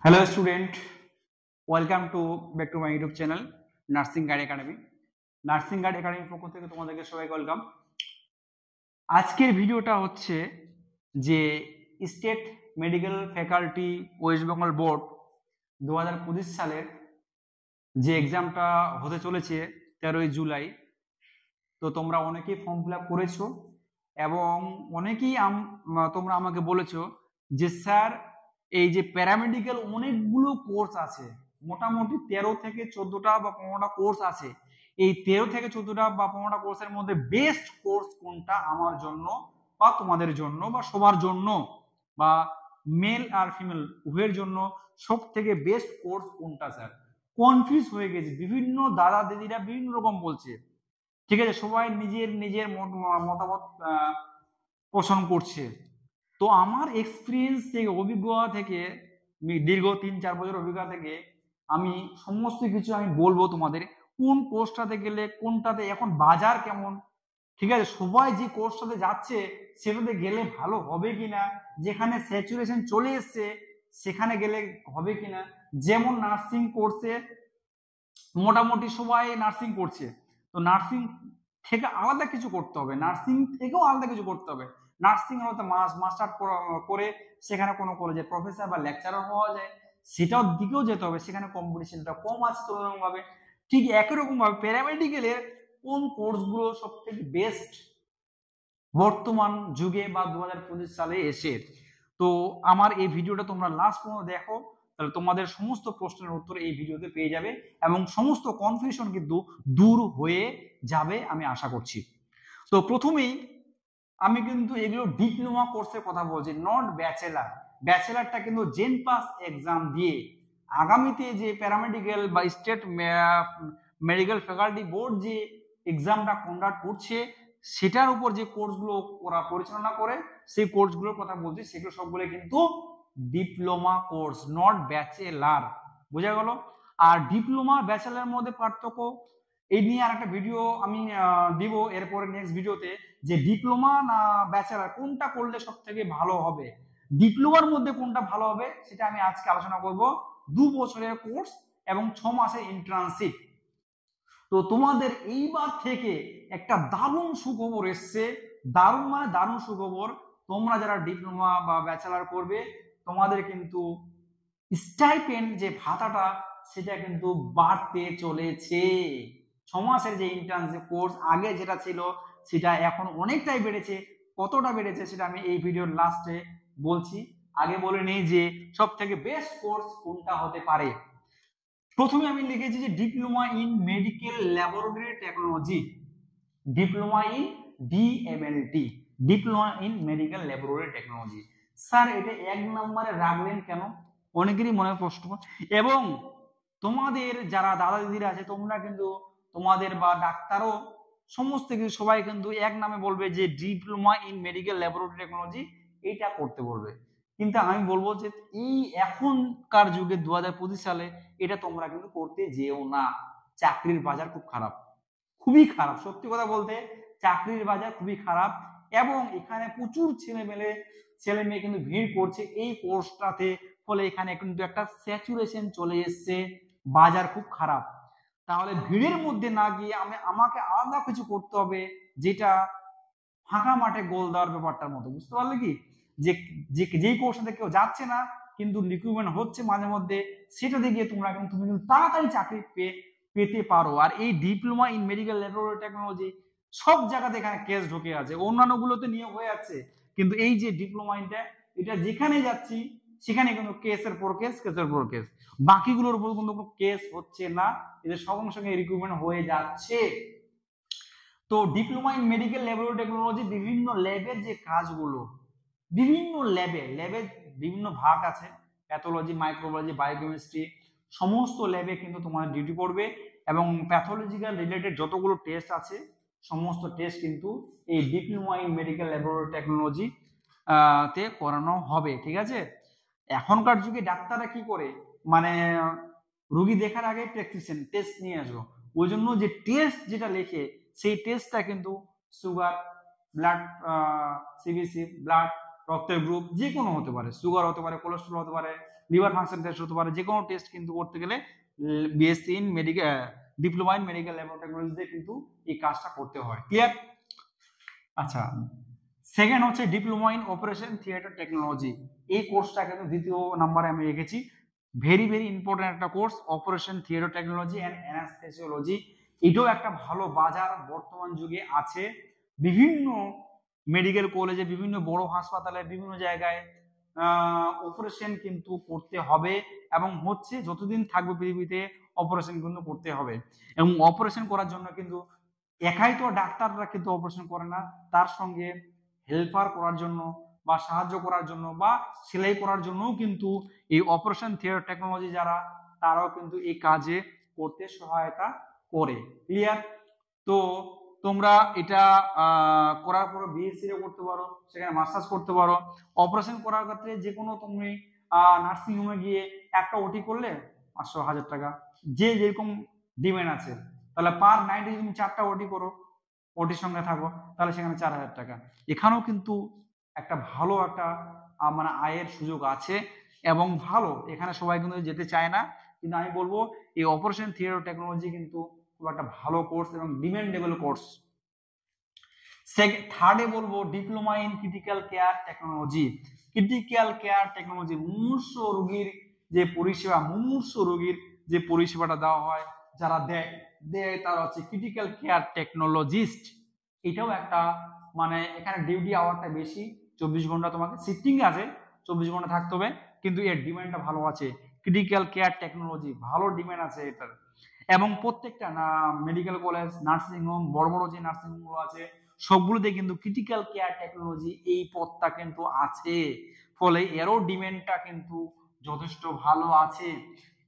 Hello student, welcome to back to my YouTube channel nursing guide academy. Nursing guide একাডেমির পক্ষ থেকে তোমাদেরকে সবাইকে ওয়েলকাম। আজকের ভিডিওটা হচ্ছে যে state medical faculty West Bengal board 2025 সালের যে এক্সামটা হতে চলেছে 13ই জুলাই। তো তোমরা অনেকেই ফর্ম ফিল আপ করেছো এবং অনেকেই তোমরা আমাকে বলেছো যে স্যার এই যে প্যারামেডিক্যাল অনেকগুলো কোর্স আছে, মোটামুটি 13 থেকে 14টা বা 15টা কোর্স আছে। এই 13 থেকে 14টা বা 15টা কোর্সের মধ্যে বেস্ট কোর্স কোনটা আমার জন্য বা তোমাদের জন্য বা সবার জন্য বা মেল আর ফিমেল উভয়ের জন্য সব থেকে বেস্ট কোর্স কোনটা স্যার? কনফিউজ হয়ে গেছে, বিভিন্ন দাদা দিদিরা বিভিন্ন রকম বলছে। ঠিক আছে, সবাই নিজের নিজের মতামত পোষণ করছে। তো আমার এক্সপিরিয়েন্স থেকে, অভিজ্ঞতা থেকে, দীর্ঘ 3-4 বছর অভিজ্ঞতা থেকে আমি সমস্ত কিছু আমি বলবো তোমাদের, কোন কোর্সটাতে গেলে কোনটাতে এখন বাজার কেমন। ঠিক আছে, সবাই যে কোর্সটাতে যাচ্ছে সেটাতে গেলে ভালো হবে কিনা, যেখানে স্যাচুরেশন চলে এসছে সেখানে গেলে হবে কিনা। যেমন নার্সিং কোর্সে মোটামুটি সবাই নার্সিং করছে, তো নার্সিং থেকে আলাদা কিছু করতে হবে, নার্সিং থেকেও আলাদা কিছু করতে হবে। নার্সিং হয়তো মাস্টার করে সেখানে কোনো কলেজে প্রফেসর বা লেকচারার হওয়া যায়, সেটার দিকেও যেতে হবে, সেখানে কম্পিটিশনটা কম আছে তুলনামূলকভাবে। ঠিক একই রকম ভাবে প্যারামেডিক্যালের কোন কোর্সগুলো সব থেকে বেস্ট বর্তমান যুগে বা 2025 সালে এসে। তো আমার এই ভিডিওটা তোমরা লাস্ট পর্যন্ত দেখো, তাহলে তোমাদের সমস্ত প্রশ্নের উত্তর এই ভিডিওতে পেয়ে যাবে এবং সমস্ত কনফিউশন কিন্তু দূর হয়ে যাবে আমি আশা করছি। তো প্রথমেই আমি কিন্তু এগুলো ডিপ্লোমা কোর্সের কথা বলছি, নট ব্যাচেলার। ব্যাচেলারটা কিন্তু জেন পাস এক্সাম দিয়ে আগামীতে যে প্যারামেডিক্যাল বা স্টেট মেডিকেল ফ্যাকাল্টি বোর্ড যে এক্সামটা কন্ডাক্ট করছে সেটার উপর যে কোর্সগুলো ওরা পরিচালনা করে সেই কোর্সগুলোর কথা বলছি, সেগুলো সবগুলো কিন্তু ডিপ্লোমা কোর্স, নট ব্যাচেলার। বোঝা গেল? আর ডিপ্লোমা ব্যাচেলার মধ্যে পার্থক্য এই নিয়ে আর একটা ভিডিও আমি দিব এরপরে নেক্সট ভিডিওতে, যে ডিপ্লোমা না ব্যাচেলার কোনটা করলে সব থেকে ভালো হবে, ডিপ্লোমার মধ্যে কোনটা ভালো হবে সেটা আমি আজকে আলোচনা করব। 2 বছরের কোর্স এবং 6 মাসের ইন্টার্নশিপ। তো তোমাদের এইবার থেকে একটা দারুণ সুখবর এসছে, দারুণ মানে দারুণ সুখবর। তোমরা যারা ডিপ্লোমা বা ব্যাচেলার করবে তোমাদের কিন্তু স্টাইপেন্ড যে ভাতাটা সেটা কিন্তু বাড়তে চলেছে। 6 মাসের যে ইন্টার্নশিপ কোর্স আগে যেটা ছিল সেটা এখন অনেকটাই বেড়েছে। কতটা বেড়েছে সেটা আমি এই ভিডিওর লাস্টে বলছি। আগে বলে নেই যে সব থেকে বেস্ট কোর্স কোনটা হতে পারে। প্রথমে আমি লিখেছি যে diploma in medical laboratory technology, diploma in DMLT, diploma in medical laboratory technology. Sir এটা 1 নম্বরে রাখলেন কেন, অনেকেরই মনে প্রশ্ন। এবং তোমাদের যারা দাদা দিদিরা আছে তোমরা কিন্তু তোমাদের বা ডাক্তারও সমস্ত কিছু সবাই কিন্তু এক নামে বলবে যে diploma in medical laboratory technology এইটা করতে বলবে। কিন্তু আমি বলবো যে এই এখনকার যুগে 2025 সালে এটা তোমরা কিন্তু করতে যেও না। চাকরির বাজার খুব খারাপ, খুবই খারাপ, সত্যি কথা বলতে চাকরির বাজার খুবই খারাপ এবং এখানে প্রচুর ছেলে মেয়ে কিন্তু ভিড় করছে এই কোর্সটাতে। ফলে এখানে কিন্তু একটা স্যাচুরেশন চলে এসছে, বাজার খুব খারাপ। তাহলে ভিড়ের মধ্যে না গিয়ে আমাকে আলাদা কিছু করতে হবে, যেটা ফাঁকা মাঠে গোল দেওয়ার ব্যাপারটার মতো, বুঝতে পারলে কি? যেই কোর্সটাতে কেউ যাচ্ছে না কিন্তু রিক্রুটমেন্ট হচ্ছে মাঝে মধ্যে, সেটাতে গিয়ে তুমি কিন্তু তাড়াতাড়ি চাকরি পেতে পারো। আর এই diploma in medical laboratory technology সব জায়গাতে এখানে কেস ঢুকে আছে, অন্যান্য গুলোতে নিয়োগ হয়ে যাচ্ছে, কিন্তু এই যে ডিপ্লোমা ইনটা এটা যেখানে যাচ্ছি সেখানে কিন্তু কেসের পর কেস, কেসের পর কেস, বাকিগুলোর উপর কিন্তু কোনো কেস হচ্ছে না, এদের সঙ্গে সঙ্গে রিক্রুটমেন্ট হয়ে যাচ্ছে। তো diploma in medical laboratory technology বিভিন্ন ল্যাবের যে কাজগুলো, বিভিন্ন ল্যাবে বিভিন্ন ভাগ আছে, প্যাথোলজি, মাইক্রোবায়োলজি, বায়োকেমিস্ট্রি, সমস্ত ল্যাবে কিন্তু তোমার ডিউটি পড়বে এবং প্যাথোলজিক্যাল রিলেটেড যতগুলো টেস্ট আছে সমস্ত টেস্ট কিন্তু এই diploma in medical laboratory technology তে করানো হবে। ঠিক আছে, এখনকার যুগে ডাক্তাররা কি করে, মানে রোগী দেখার আগে প্রেসক্রিপশন টেস্ট নিয়ে আসবো, ওই জন্য যে টেস্ট যেটা লেখে সেই টেস্টটা কিন্তু সুগার, ব্লাড, সিবিসি, ব্লাড, রক্তের গ্রুপ যে কোনো হতে পারে, সুগার হতে পারে, কোলেস্ট্রল হতে পারে, লিভার ফাংশন টেস্ট হতে পারে, যে কোনো টেস্ট কিন্তু করতে গেলে BSc in medical, diploma in medical laboratory দিয়ে কিন্তু এই কাজটা করতে হয়। ক্লিয়ার? আচ্ছা, সেকেন্ড হচ্ছে diploma in operation theatre technology. এই কোর্সটা কিন্তু দ্বিতীয় নাম্বারে আমি রেখেছি। ভেরি ভেরি ইম্পর্টেন্ট একটা course, operation theatre technology and anaesthesiology. এটাও একটা ভালো বাজার বর্তমান যুগে আছে। বিভিন্ন মেডিকেল কলেজে, বিভিন্ন বড় হাসপাতালে, বিভিন্ন জায়গায় অপারেশন কিন্তু করতে হবে এবং হচ্ছে, যতদিন থাকবে পৃথিবীতে অপারেশন কিন্তু করতে হবে। এবং অপারেশন করার জন্য কিন্তু একাই তো ডাক্তাররা কিন্তু অপারেশন করে না, তার সঙ্গে হেল্পার করার জন্য বা সাহায্য করার জন্য বা সেলাই করার জন্যও কিন্তু এই অপারেশন থিয়েটার টেকনোলজি যারা, তারাও কিন্তু এই কাজে করতে সহায়তা করে। ক্লিয়ার? তো তোমরা এটা করার পর বিএসসি ও করতে পারো, সেখানে মাস্টার্স করতে পারো। অপারেশন করার ক্ষেত্রে যে কোনো তুমি নার্সিং হোমে গিয়ে একটা ওটি করলে 500-1000 টাকা, যে যেরকম ডিমান্ড আছে, তাহলে পার নাইটে তুমি 4টা ওটি করো, ওটির সঙ্গে থাকো, তাহলে সেখানে 4000 টাকা। এখানেও কিন্তু একটা ভালো একটা মানে আয়ের সুযোগ আছে এবং ভালো, এখানে সবাই কিন্তু যেতে চায় না, কিন্তু আমি বলবো এই অপারেশন থিয়েটার টেকনোলজি কিন্তু খুব একটা ভালো কোর্স এবং ডিমান্ডেবল কোর্স। থার্ডে বলবো diploma in critical care technology. Critical care technology, মুমূর্ষ রোগীর যে পরিষেবা, মুমূর্ষ রোগীর যে পরিষেবাটা দেওয়া হয়, যারা দেয় তারা হচ্ছে ক্রিটিক্যাল কেয়ার টেকনোলজিস্ট। এটাও একটা মানে এখানে ডিউটি আওয়ারটা বেশি, 24 ঘন্টা তোমাকে শিফটিং আছে, 24 ঘন্টা থাকতে হবে, কিন্তু এর ডিমান্ডটা ভালো আছে। ক্রিটিক্যাল কেয়ার টেকনোলজি ভালো ডিমান্ড আছে এটার। এবং প্রত্যেকটা মেডিকেল কলেজ, নার্সিং হোম, বড় বড় যে নার্সিং হোমগুলো আছে সবগুলোতে কিন্তু ক্রিটিক্যাল কেয়ার টেকনোলজি এই পদটা কিন্তু আছে, ফলে এরও ডিমান্ডটা কিন্তু যথেষ্ট ভালো আছে।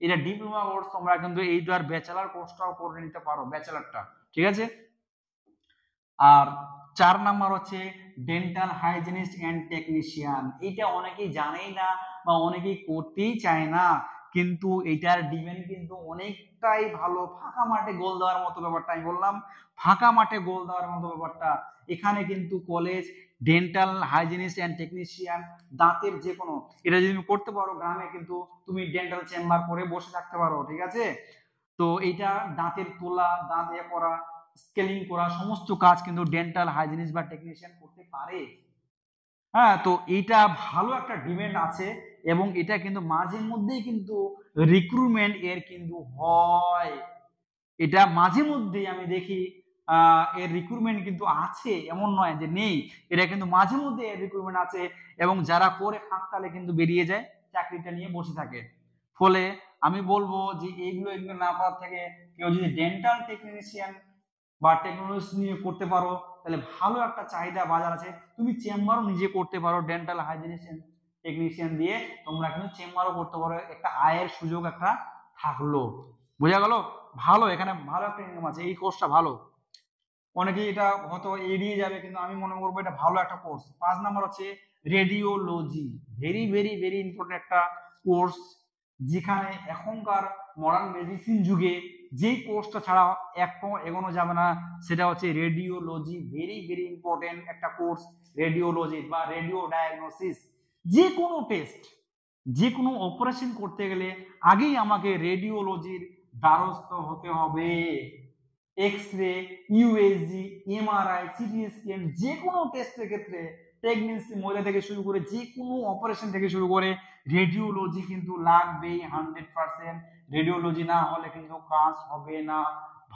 এটা ডিপ্লোমা কোর্স, তোমরা কিন্তু এই দ্বার ব্যাচেলার কোর্সটাও করে নিতে পারো, ব্যাচেলারটা, ঠিক আছে। আর 4 নাম্বার হচ্ছে ডেন্টাল হাইজিনিস্ট এন্ড টেকনিশিয়ান। এটা অনেকেই জানেই না বা অনেকেই করতেই চায় না, কিন্তু এটার ডিমান্ড কিন্তু অনেকটাই ভালো। ফাঁকা মাঠে গোল দেওয়ার মতো ব্যাপারটা, আমি বললাম ফাঁকা মাঠে গোল দেওয়ার মতো ব্যাপারটা। এখানে কিন্তু college dental hygienist and technician, দাঁতের যে কোনো, এটা যদি তুমি করতে পারো, গ্রামে কিন্তু তুমি ডেন্টাল চেম্বার করে বসে থাকতে পারো, ঠিক আছে। তো এটা দাঁতের তোলা, দাঁত করা, স্কেলিং করা, সমস্ত কাজ কিন্তু ডেন্টাল হাইজিনিস্ট বা টেকনিশিয়ান করতে পারে। হ্যাঁ, তো এটা ভালো একটা ডিমান্ড আছে এবং এটা কিন্তু মাঝে মধ্যেই কিন্তু রিক্রুটমেন্ট এর কিন্তু হয়। এটা মাঝে মধ্যেই আমি দেখি এর রিক্রুটমেন্ট কিন্তু আছে, এমন নয় যে নেই, এটা কিন্তু মাঝে মধ্যে এর রিক্রুটমেন্ট আছে এবং যারা করে ফাঁকতালে কিন্তু বেরিয়ে যায়, চাকরিটা নিয়ে বসে থাকে। ফলে আমি বলবো যে এগুলো না করার থেকে কেউ যদি ডেন্টাল টেকনিশিয়ান বা টেকনোলজি নিয়ে করতে পারো, তাহলে ভালো একটা চাহিদা বাজার আছে। তুমি চেম্বারও নিজে করতে পারো, ডেন্টাল হাইজিনিশিয়ান টেকনিশিয়ান দিয়ে তোমরা কিন্তু চেম্বারও করতে পারো, একটা আয়ের সুযোগ একটা থাকলো। বোঝা গেল? ভালো, এখানে ভালো একটা ইনকাম আছে, এই কোর্সটা ভালো। অনেকেই এটা হয়তো এড়িয়ে যাবে, কিন্তু আমি মনে করবো এটা ভালো একটা কোর্স। 5 নাম্বার হচ্ছে radiology. Very very very important একটা কোর্স, যেখানে এখনকার মডার্ন মেডিসিন যুগে যেই কোর্সটা ছাড়া একটু এগোনো যাবে না, সেটা হচ্ছে রেডিওলজি। ভেরি ভেরি ইম্পর্টেন্ট একটা কোর্স রেডিওলজি বা রেডিও ডায়াগনোসিস। যে কোনো টেস্ট, যে কোনো অপারেশন করতে গেলে আগেই আমাকে রেডিওলজির দ্বারস্থ হতে হবে। X ray, USG, MRI, CT scan, যে কোনো টেস্টের ক্ষেত্রে, প্রেগন্যান্সি, মহিলা থেকে শুরু করে যে কোনো অপারেশন থেকে শুরু করে রেডিওলজি কিন্তু লাগবেই 100%। রেডিওলজি না হলে কিন্তু কাজ হবে না।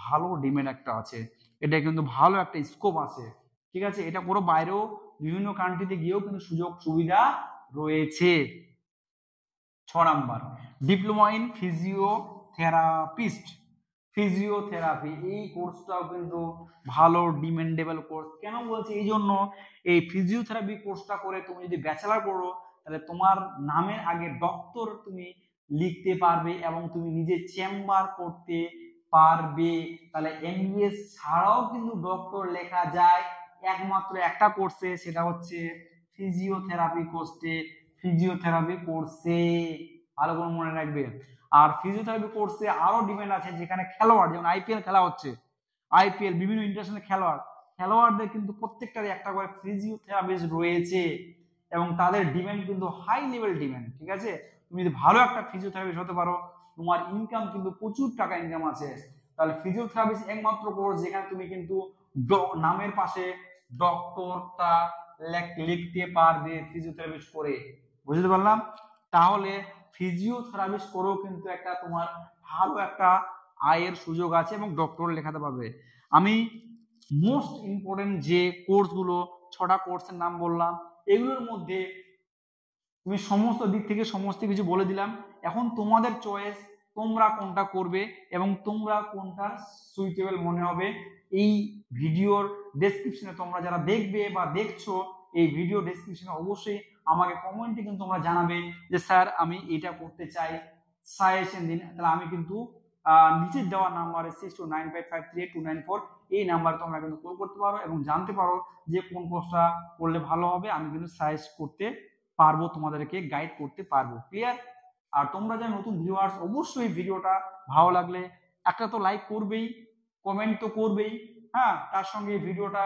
ভালো ডিমান্ড একটা আছে, এটা কিন্তু ভালো একটা স্কোপ আছে, ঠিক আছে। এটা পুরো বাইরেও বিভিন্ন কান্ট্রিতে গিয়েও কিন্তু সুযোগ সুবিধা রয়েছে। 6 number diploma in physiotherapist. Physiotherapy, এই কোর্সটাও কিন্তু ভালো ডিমান্ডেবল কোর্স। কেন বলছি? এই জন্য এই ফিজিওথেরাপি কোর্সটা করে তুমি যদি ব্যাচেলার করো, তাহলে তোমার নামের আগে ডক্টর তুমি লিখতে পারবে এবং তুমি নিজে চেম্বার করতে পারবে। তাহলে এমবিবিএস ছাড়াও কিন্তু ডক্টর লেখা যায় একমাত্র একটা কোর্সে, সেটা হচ্ছে ফিজিওথেরাপি কোর্সে। ফিজিওথেরাপি কোর্সে ভালো করে মনে রাখবে। আর ফিজিওথেরাপি কোর্সে আরো ডিমান্ড আছে, যেখানে খেলোয়াড়, যেমন আইপিএল খেলা হচ্ছে, আইপিএল বিভিন্ন ইন্টারন্যাশনাল খেলোয়াড়দের কিন্তু প্রত্যেকটারই একটা করে ফিজিওথেরাপিস্ট রয়েছে এবং তাদের ডিমান্ড কিন্তু হাই লেভেল ডিমান্ড, ঠিক আছে। তুমি যদি ভালো একটা ফিজিওথেরাপিস্ট হতে পারো, তোমার ইনকাম কিন্তু প্রচুর টাকা ইনকাম আছে। তাহলে ফিজিওথেরাপিস্ট একমাত্র কোর্স যেখানে তুমি কিন্তু নামের পাশে ডক্টরটা লিখতে পারবে ফিজিওথেরাপিস্ট করে। বুঝতে পারলাম? তাহলে ফিজিওথেরাপিস্ট করেও কিন্তু একটা তোমার ভালো একটা আয়ের সুযোগ আছে এবং ডক্টর লেখাতে পারবে। আমি মোস্ট ইম্পর্টেন্ট যে কোর্সগুলো 6টা কোর্সের নাম বললাম, এগুলোর মধ্যে তুমি সমস্ত দিক থেকে সমস্ত কিছু বলে দিলাম। এখন তোমাদের চয়েস, তোমরা কোনটা করবে এবং তোমরা কোনটা সুইটেবল মনে হবে। এই ভিডিওর ডেসক্রিপশনে তোমরা যারা দেখবে বা দেখছো, এই ভিডিও ডেসক্রিপশনে অবশ্যই আমাকে কমেন্টে কিন্তু তোমরা জানাবে যে স্যার আমি এটা করতে চাই, সাজেশন দিন। তাহলে আমি কিন্তু নিচে দেওয়া নাম্বারে 6295538294 এই নাম্বারে তোমরা কিন্তু কল করতে পারো এবং জানতে পারো যে কোন কোর্সটা করলে ভালো হবে। আমি কিন্তু সাজেস্ট করতে পারবো, তোমাদেরকে গাইড করতে পারবো। ক্লিয়ার? আর তোমরা যারা নতুন ভিউয়ার্স, অবশ্যই ভিডিওটা ভালো লাগলে একটা তো লাইক করবেই, কমেন্ট তো করবেই, হ্যাঁ, তার সঙ্গে ভিডিওটা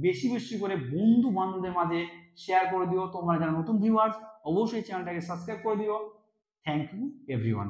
বেশি বেশি করে বন্ধু বান্ধবদের মাঝে শেয়ার করে দিও। তোমরা যারা নতুন ভিউয়ার্স, অবশ্যই চ্যানেলটাকে সাবস্ক্রাইব করে দিও। Thank you everyone.